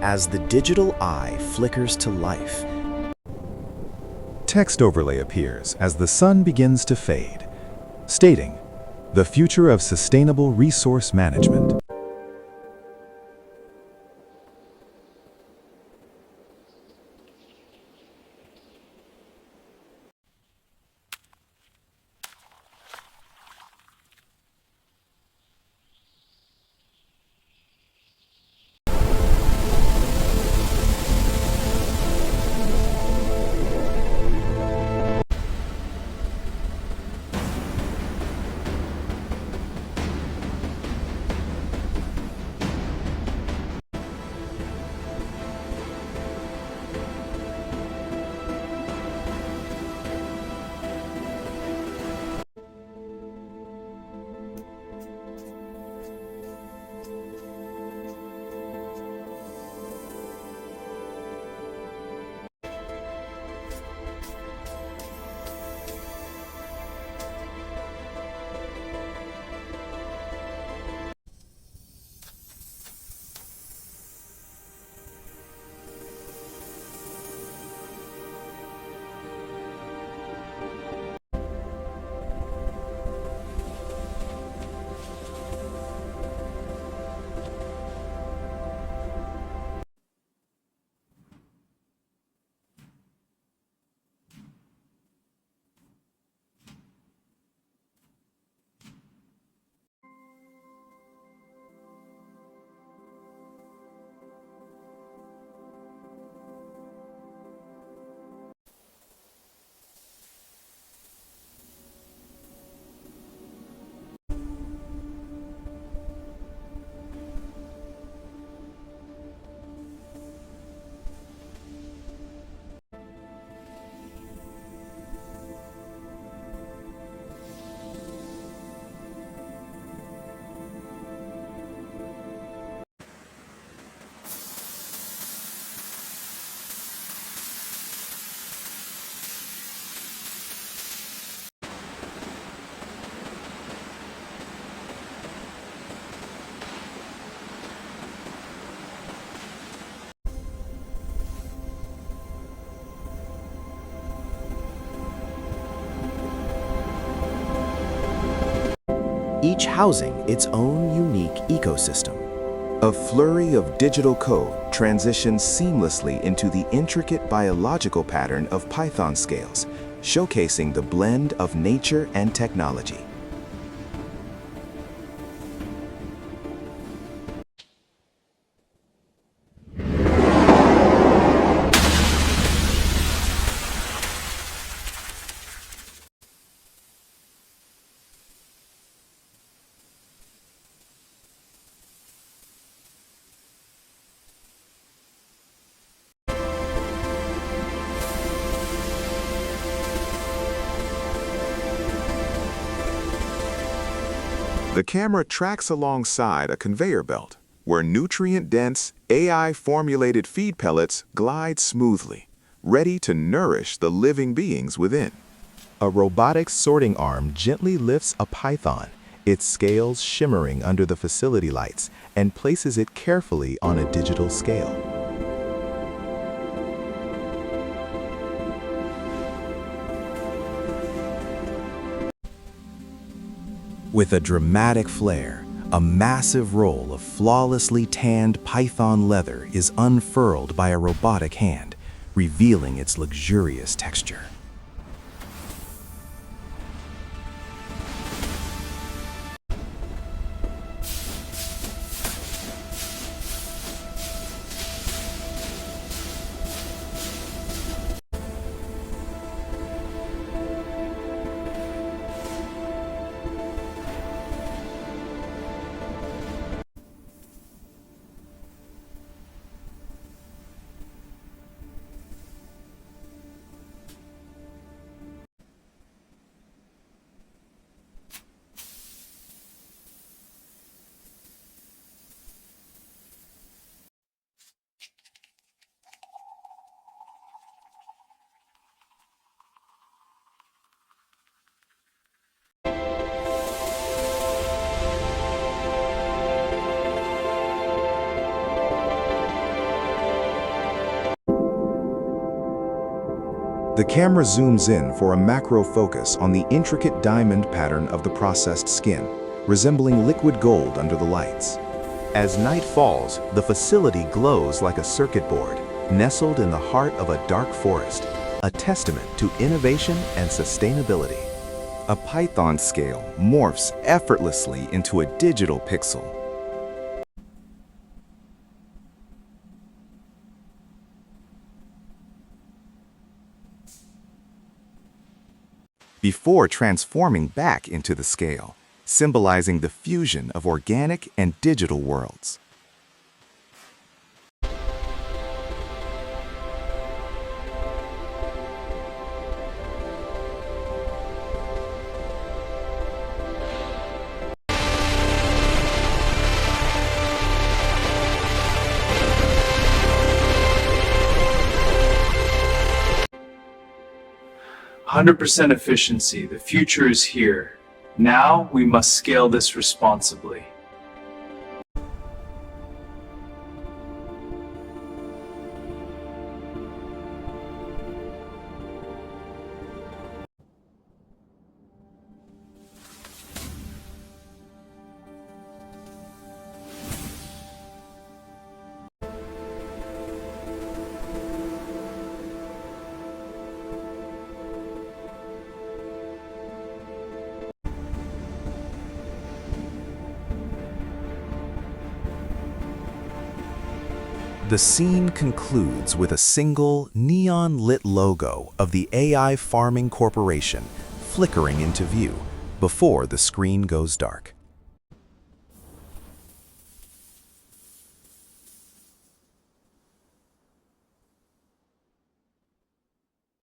as the digital eye flickers to life. Text overlay appears as the sun begins to fade, stating, "The future of sustainable resource management." Each housing its own unique ecosystem. A flurry of digital code transitions seamlessly into the intricate biological pattern of Python scales, showcasing the blend of nature and technology. The camera tracks alongside a conveyor belt, where nutrient-dense, AI-formulated feed pellets glide smoothly, ready to nourish the living beings within. A robotic sorting arm gently lifts a python, its scales shimmering under the facility lights, and places it carefully on a digital scale. With a dramatic flair, a massive roll of flawlessly tanned python leather is unfurled by a robotic hand, revealing its luxurious texture. The camera zooms in for a macro focus on the intricate diamond pattern of the processed skin, resembling liquid gold under the lights. As night falls, the facility glows like a circuit board, nestled in the heart of a dark forest, a testament to innovation and sustainability. A Python scale morphs effortlessly into a digital pixel. Before transforming back into the scale, symbolizing the fusion of organic and digital worlds. "100% efficiency, the future is here. Now we must scale this responsibly." The scene concludes with a single neon-lit logo of the AI Farming Corporation flickering into view before the screen goes dark.